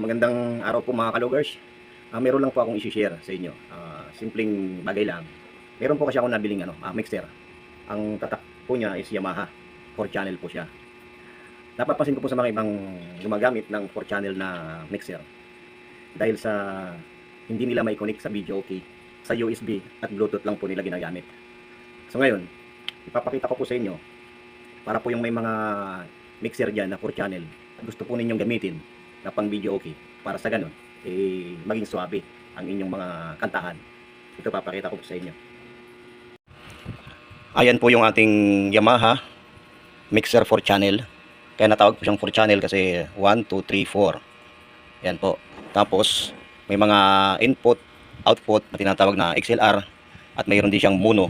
Magandang araw po mga kalugers. Meron lang po akong i-share sa inyo. Simpleng bagay lang. Meron po kasi ako nabiling mixer. Ang tatak po niya is Yamaha. 4 channel po siya. Napapansin ko po sa mga ibang gumagamit ng 4 channel na mixer. Dahil sa hindi nila may connect sa video okay, sa USB at Bluetooth lang po nila ginagamit. So ngayon, ipapakita ko po sa inyo para po yung may mga mixer dyan na 4 channel at gusto po ninyong gamitin na pang video okay, para sa ganun maging swabe ang inyong mga kantahan. Ito papakita ko po sa inyo. Ayan po yung ating Yamaha mixer 4 channel. Kaya natawag po siyang 4 channel kasi 1, 2, 3, 4. Yan po. Tapos may mga input, output na tinatawag na XLR at mayroon din siyang mono.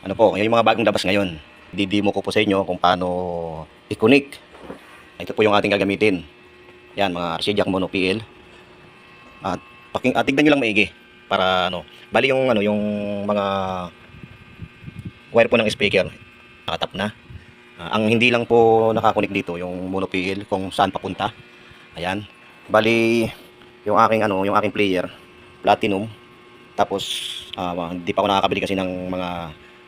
Ano po, yung mga bagong labas ngayon. Didimo ko po sa inyo kung paano i-connect. Ito po yung ating gagamitin. Yan, mga RC jack mono PL. At tignan nyo lang maigi para bali yung yung mga wire po ng speaker nakatap na. Ang hindi lang po nakakunik dito yung mono PL kung saan papunta. Ayan. Bali yung aking yung aking player platinum. Tapos hindi pa ako nakakabili kasi ng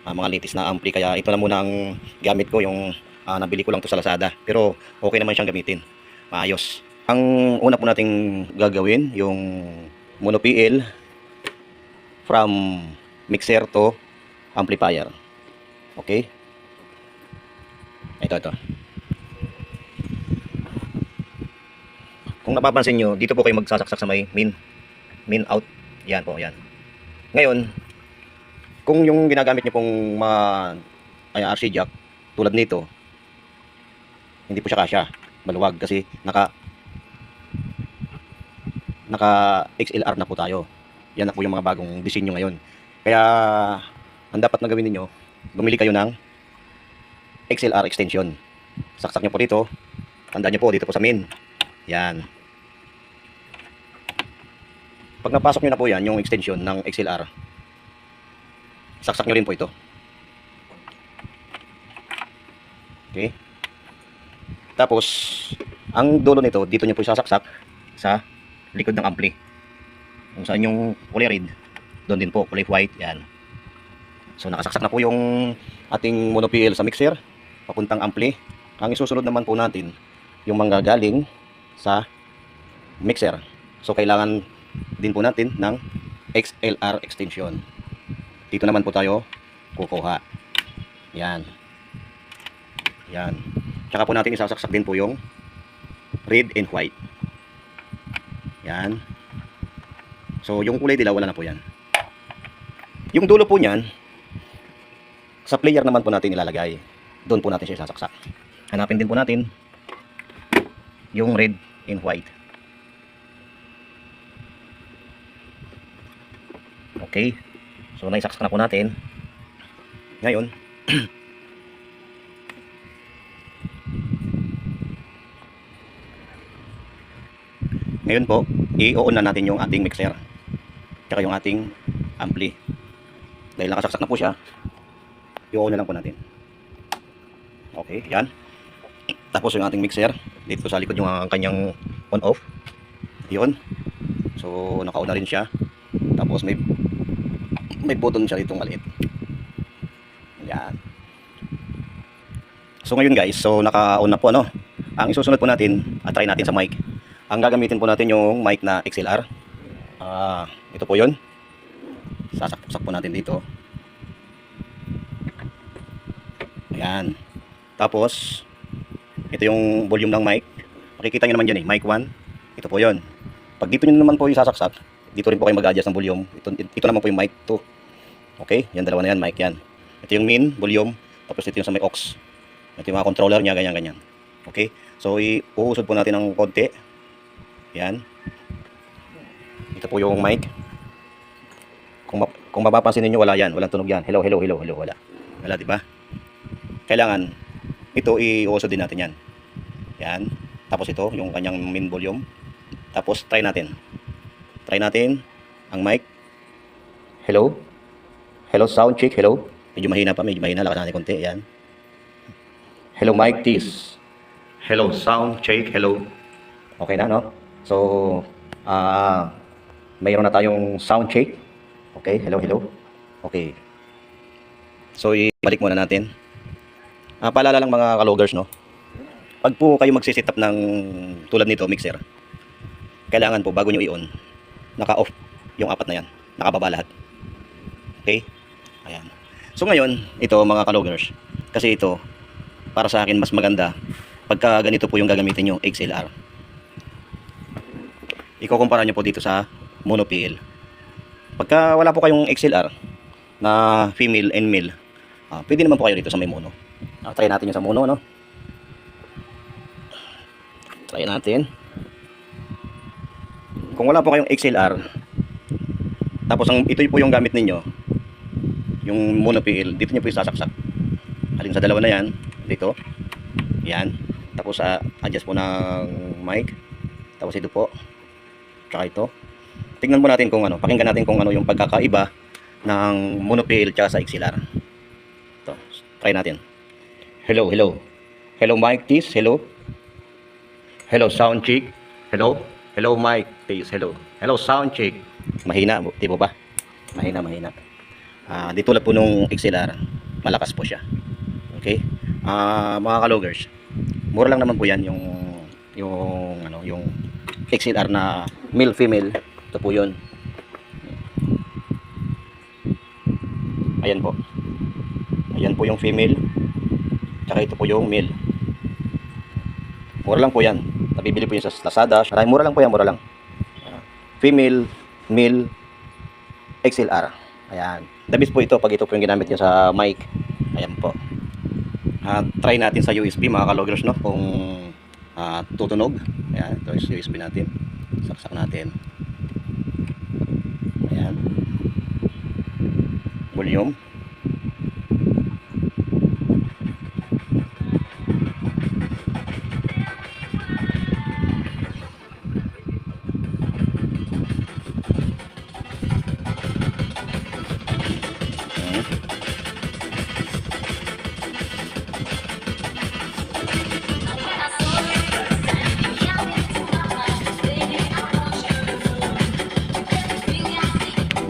mga latest na ampli, kaya ito na muna ang gamit ko, yung nabili ko lang to sa Lazada. Pero okay naman siyang gamitin. Maayos. Ang una po nating gagawin, yung mono PL from mixer to amplifier. Okay? Ito. Kung napapansin nyo, dito po kayo magsasaksak sa may min out. Yan po, yan. Ngayon, kung yung ginagamit nyo pong RC jack tulad nito, hindi po siya kasya, maluwag kasi naka XLR na po tayo. Yan na po yung mga bagong disenyo ngayon. Kaya ang dapat na gawin niyo, bumili kayo ng XLR extension. Saksak nyo po dito. Tandaan nyo po dito po sa main. Yan. Pag napasok nyo na po yan, yung extension ng XLR, saksak nyo rin po ito. Okay. Tapos ang dulo nito, dito nyo po sasaksak sa likod ng ampli. Kung saan yung kulay red, doon din po kulay white. Yan. So nakasaksak na po yung ating mono PL sa mixer papuntang ampli. Ang isusunod naman po natin yung manggagaling sa mixer. So kailangan din po natin ng XLR extension. Dito naman po tayo kukuha. Yan. Yan. Tsaka po natin isasaksak din po yung red and white. Yan. So yung kulay dilaw wala na po yan. Yung dulo po niyan sa player naman po natin ilalagay. Doon po natin siya isasaksak. Hanapin din po natin yung red and white. Okay. So naisaksak na po natin. Ngayon ngayon po i-on na natin yung ating mixer tsaka yung ating ampli. Dahil nakasaksak na po siya, i-on na lang po natin. Okay, yan. Tapos yung ating mixer dito sa likod yung kanyang on off. Yun. So naka-on na rin siya. Tapos may button siya ditong maliit. Yan. So ngayon guys, so naka-on na po Ang isusunod po natin, try natin sa mic. Ang gagamitin po natin yung mic na XLR. Ito po yun. Sasaksak po natin dito. Ayan. Tapos ito yung volume ng mic. Makikita nyo naman dyan mic 1. Ito po yun. Pag dito nyo naman po yung sasaksak, dito rin po kayo mag-adjust ng volume. Ito naman po yung mic 2. Okay, yan, dalawa na yan, mic yan. Ito yung min, volume. Tapos ito yung sa may aux. Ito yung mga controller nya, ganyan. Okay, so iuusod po natin ng konti. Yan. Ito po yung mic. Kung mapapansin niyo wala yan, walang tunog yan. Hello, wala. Wala, di ba? Kailangan ito iuusod din natin yan. Yan. Tapos ito yung kanyang min volume. Tapos try natin ang mic. Hello, sound check. Hello. Medyo mahina, lakas natin konti. Yan. Hello mic test. Hello sound check. Hello. Okay na, So, mayroon na tayong sound check. Okay, hello, hello. Okay. So, ibalik muna natin. Paalala lang mga kalogers, no? Pag po kayo magsisit up ng tulad nito, mixer, kailangan po bago nyo i-on, naka-off yung apat na yan. Nakababa lahat. Okay? Ayan. So ngayon, ito mga kalogers, kasi ito, para sa akin mas maganda, pagka ganito po yung gagamitin nyo, XLR. Ikukumpara nyo po dito sa mono PL. Pagka wala po kayong XLR na female and male, pwede naman po kayo dito sa may mono. Try natin yung sa mono, no? Try natin. Kung wala po kayong XLR, tapos ito po yung gamit ninyo, yung mono PL, dito nyo po isasaksak. Alin sa dalawa na yan, dito. Yan. Tapos adjust po ng mic. Tapos ito po. Tsaka ito. Tingnan po natin kung ano, pakinggan natin kung ano yung pagkakaiba ng mono PL tsaka sa XLR. Ito, try natin. Hello, hello. Hello mic test, hello. Hello sound check. Hello. Hello mic test, hello. Hello sound check. Mahina, di ba ba? Mahina, mahina. Di tulad po nung XLR, malakas po siya. Okay? Mga kalogers, mura lang naman po yan yung XLR na male female. Ito po yun. Ayan po. Ayan po yung female. Tsaka ito po yung male. Mura lang po yan. Nabibili po yun sa Lazada. Mura lang po yan, mura lang. Female, male, XLR. Ayan. The best po ito pag ito po yung ginamit nyo sa mic. Ayan po. Try natin sa USB mga kalogers, no? Kung tutunog. Ayan. Ito is USB natin. Saksak natin. Ayan. Volume.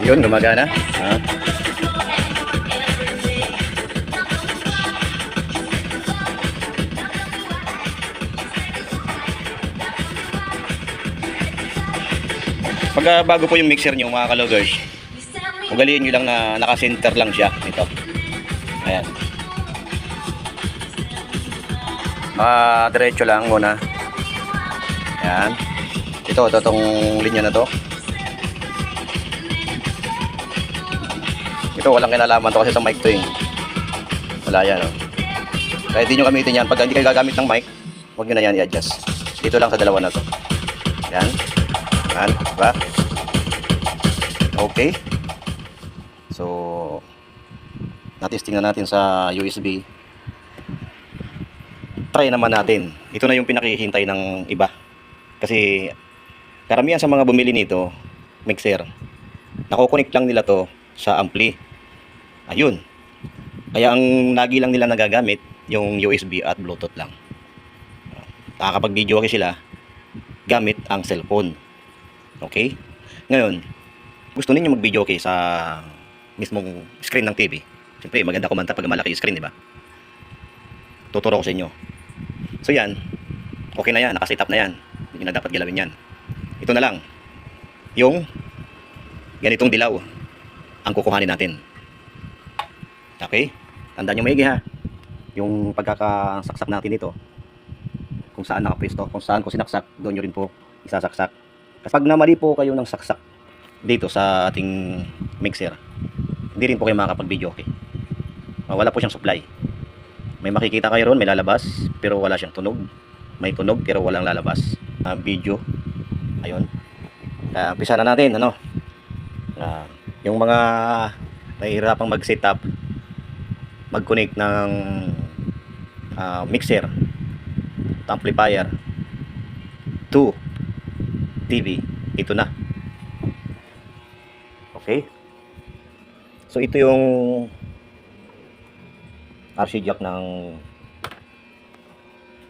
Yun, gumagana. Pag bago po yung mixer nyo mga kalogers, ugaliin nyo lang na naka-center lang siya. Ito. Ayan. Diretso lang muna. Ayan. Ito, itong linya na to. Ito, walang kinalaman to kasi sa mic to eh. Wala yan. Oh. Kaya hindi nyo gamitin yan. Pag hindi kayo gagamit ng mic, huwag nyo na yan i-adjust. Dito lang sa dalawa na to. Yan. Yan. Diba? Okay. So, natesting na natin sa USB. Try naman natin. Ito na yung pinakihintay ng iba. Kasi, karamihan sa mga bumili nito, mixer, nakukonek lang nila to sa ampli. Ayun. Kaya ang lagi lang nila nagagamit yung USB at Bluetooth lang. Kapag video okay sila, gamit ang cellphone. Okay? Ngayon, gusto ninyo mag-video okay sa mismong screen ng TV. Siyempre, maganda kumanta pag malaki yung screen, di ba? Tuturo ko sa inyo. So yan, okay na yan, nakaset up na yan. Hindi na dapat galawin yan. Ito na lang, yung ganitong dilaw ang kukuhanin natin. Okay? Tandaan nyo maigi ha. Yung pagkakasaksak natin ito, kung saan nakapwesto, kung saan ko sinaksak, doon nyo rin po isasaksak. Kapag namali po kayo ng saksak dito sa ating mixer, hindi rin po kayo makakapag-video okay. Wala po siyang supply. May makikita kayo ron, may lalabas, pero wala siyang tunog. May tunog, pero walang lalabas. Video. Ayun. Umpisa na natin, ano? Yung mga nahihirapang mag-setup, mag-connect ng mixer, amplifier to TV, ito na. Okay? So ito yung RC jack ng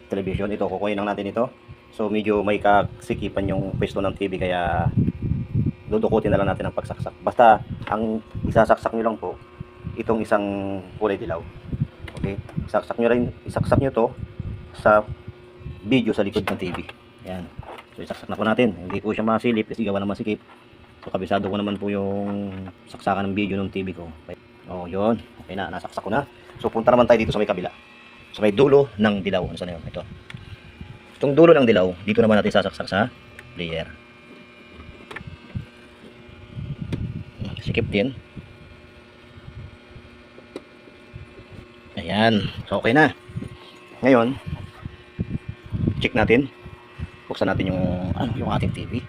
television. Ito, kukunin lang natin ito. So medyo may kasikipan yung pwesto ng TV kaya dudukutin na lang natin ang pagsaksak. Basta ang isasaksak nyo lang po itong isang kulay dilaw. Okay? Isaksak nyo to sa video sa likod ng TV. Yan. So isaksak na po natin. Hindi po siya masilip kasi gawa naman sikip. So kabisado ko naman po yung saksakan ng video ng TV ko. Oh, yun. Okay na, nasaksak ko na. So punta naman tayo dito sa may kabila. Sa may dulo ng dilaw. Ano saan yun? Ito. Itong dulo ng dilaw, dito naman natin sasaksak sa player. Sikip din. Ayan. So, okay na. Ngayon, check natin. Buksan natin yung ating TV.